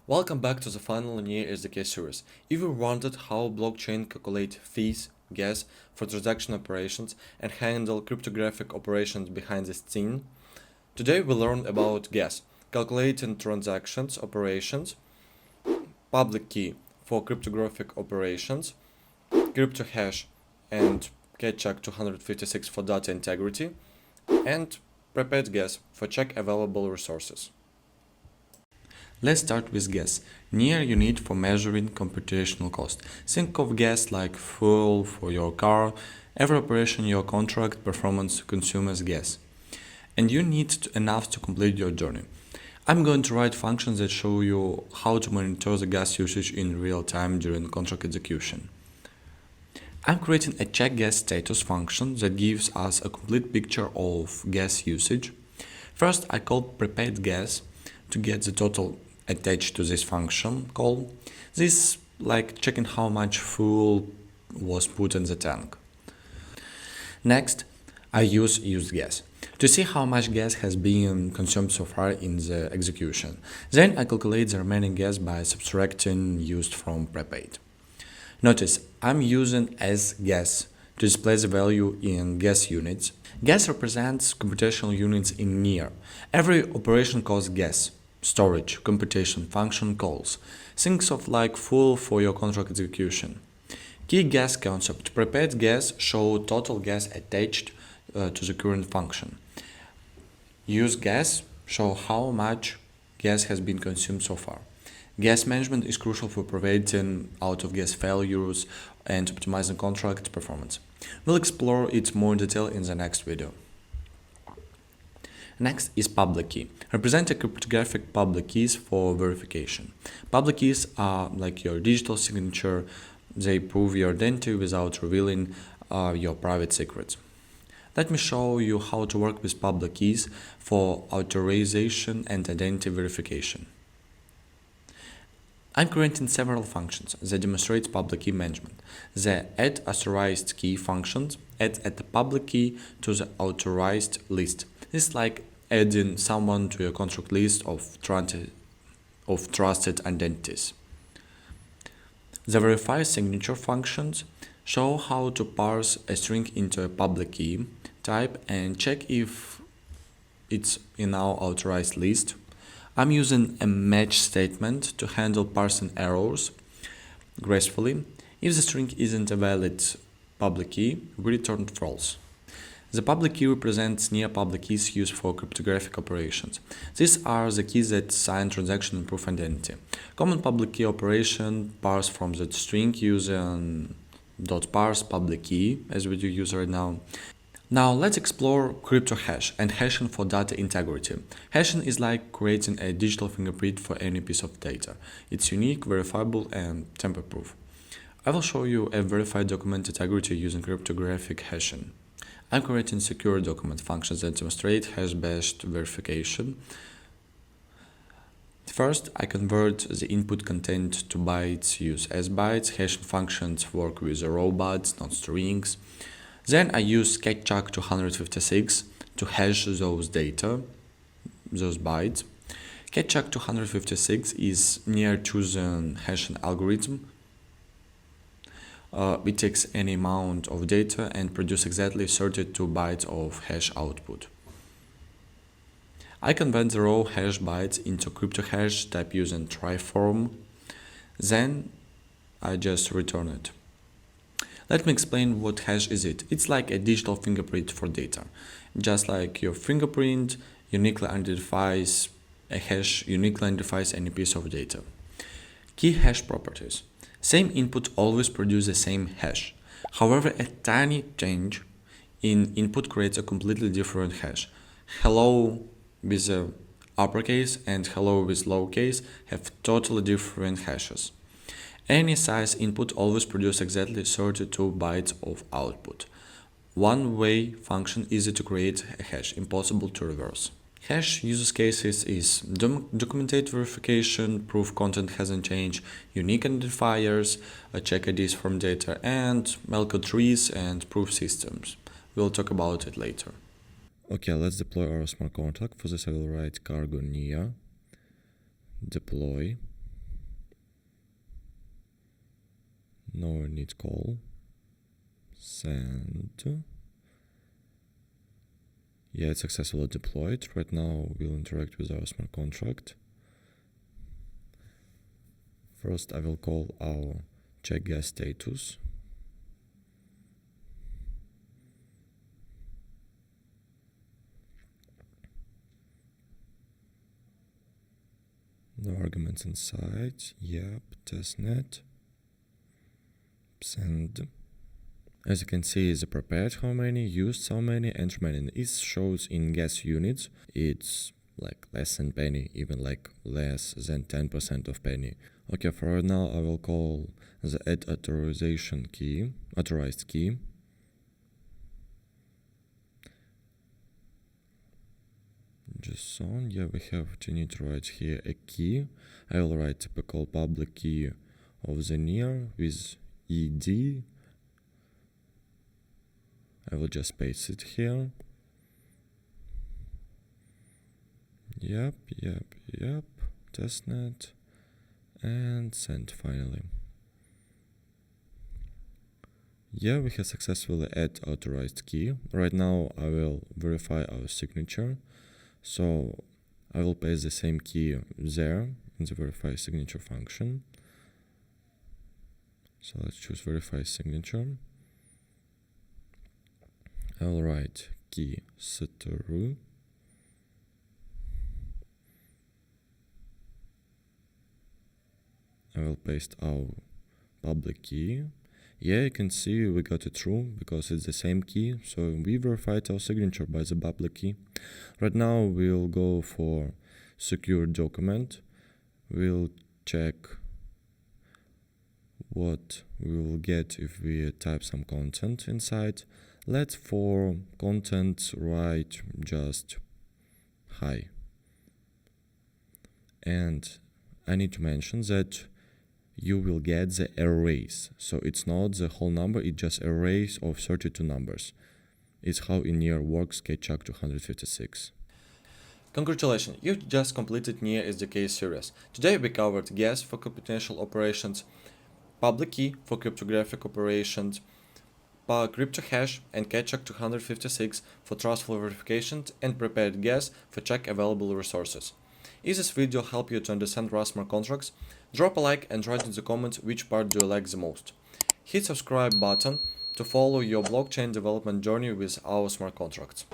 Welcome back to the final NEAR SDK series. If you wondered how blockchain calculate fees, gas for transaction operations and handle cryptographic operations behind the scene, today we learn about gas, calculating transactions operations, public key for cryptographic operations, CryptoHash and CatChuck 256 for data integrity, and prepared gas for check available resources. Let's start with gas. NEAR you need for measuring computational cost. Think of gas like fuel for your car. Every operation in your contract performance consumes gas. And you need enough to complete your journey. I'm going to write functions that show you how to monitor the gas usage in real time during contract execution. I'm creating a check gas status function that gives us a complete picture of gas usage. First, I call prepared gas to get the total attached to this function call. This like checking how much fuel was put in the tank. Next, I use used gas to see how much gas has been consumed so far in the execution. Then I calculate the remaining gas by subtracting used from prepaid. Notice I'm using as gas to display the value in gas units. Gas represents computational units in NEAR. Every operation calls gas. Storage, computation, function calls. Think of like fuel for your contract execution. Key gas concept. Prepared gas show total gas attached to the current function. Use gas show how much gas has been consumed so far. Gas management is crucial for preventing out-of-gas failures and optimizing contract performance. We'll explore it more in detail in the next video. Next is public key. Represent a cryptographic public keys for verification. Public keys are like your digital signature. They prove your identity without revealing your private secrets. Let me show you how to work with public keys for authorization and identity verification. I'm creating several functions that demonstrate public key management. The add authorized key functions adds the public key to the authorized list. This is like adding someone to your contract list of trusted identities. The verify signature functions show how to parse a string into a public key type and check if it's in our authorized list. I'm using a match statement to handle parsing errors gracefully. If the string isn't a valid public key, we return false. The public key represents NEAR public keys used for cryptographic operations. These are the keys that sign transaction and proof identity. Common public key operation parse from the string using .parse public key, as we do use right now. Now let's explore CryptoHash and hashing for data integrity. Hashing is like creating a digital fingerprint for any piece of data. It's unique, verifiable, and tamper-proof. I will show you a verified document integrity using cryptographic hashing. I'm creating secure document functions that demonstrate hash-based verification. First, I convert the input content to bytes, use as bytes. Hashing functions work with raw bytes, not strings. Then I use CatChuck 256 to hash those bytes. CatChuck 256 is NEAR chosen hashing algorithm. It takes any amount of data and produces exactly 32 bytes of hash output. I convert the raw hash bytes into CryptoHash type using try-form. Then I just return it. Let me explain what hash is it. It's like a digital fingerprint for data. Just like your fingerprint uniquely identifies a hash, uniquely identifies any piece of data. Key hash properties. Same input always produces the same hash. However, a tiny change in input creates a completely different hash. Hello with a uppercase and hello with lowercase have totally different hashes. Any size input always produces exactly 32 bytes of output. One-way function easy to create a hash, impossible to reverse. Hash use cases is documented verification, proof content hasn't changed, unique identifiers, check IDs from data, and Melco trees and proof systems. We'll talk about it later. Okay, let's deploy our smart contract. For this I will write cargo NEAR deploy no init call, send. Yeah, it's successfully deployed. Right now we'll interact with our smart contract. First I will call our check gas status. No arguments inside. Yep, testnet. Send. As you can see, the prepared how many, used how many, and remaining. It shows in gas units. It's like less than penny, even like less than 10% of penny. Okay, for right now I will call the add authorized key. Just so on. Yeah, we have to need to write here a key. I will write typical public key of the NEAR with ed. I will just paste it here. Yep, testnet, and send finally. Yeah, we have successfully add authorized key. Right now I will verify our signature. So I will paste the same key there in the verify signature function. So let's choose verify signature. I will write key true. I will paste our public key. Yeah, you can see we got it true because it's the same key. So we verified our signature by the public key. Right now we'll go for secure document. We'll check what we will get if we type some content inside. Let's for content write just hi. And I need to mention that you will get the arrays. So it's not the whole number, it's just arrays of 32 numbers. It's how in NEAR works, kchuck 256. Congratulations, you just completed NEAR SDK series. Today we covered gas for computational operations, public key for cryptographic operations, CryptoHash and kchuck 256 for trustful verification, and prepared gas for check available resources. If this video helped you to understand Rust smart contracts, drop a like and write in the comments which part do you like the most. Hit subscribe button to follow your blockchain development journey with our smart contracts.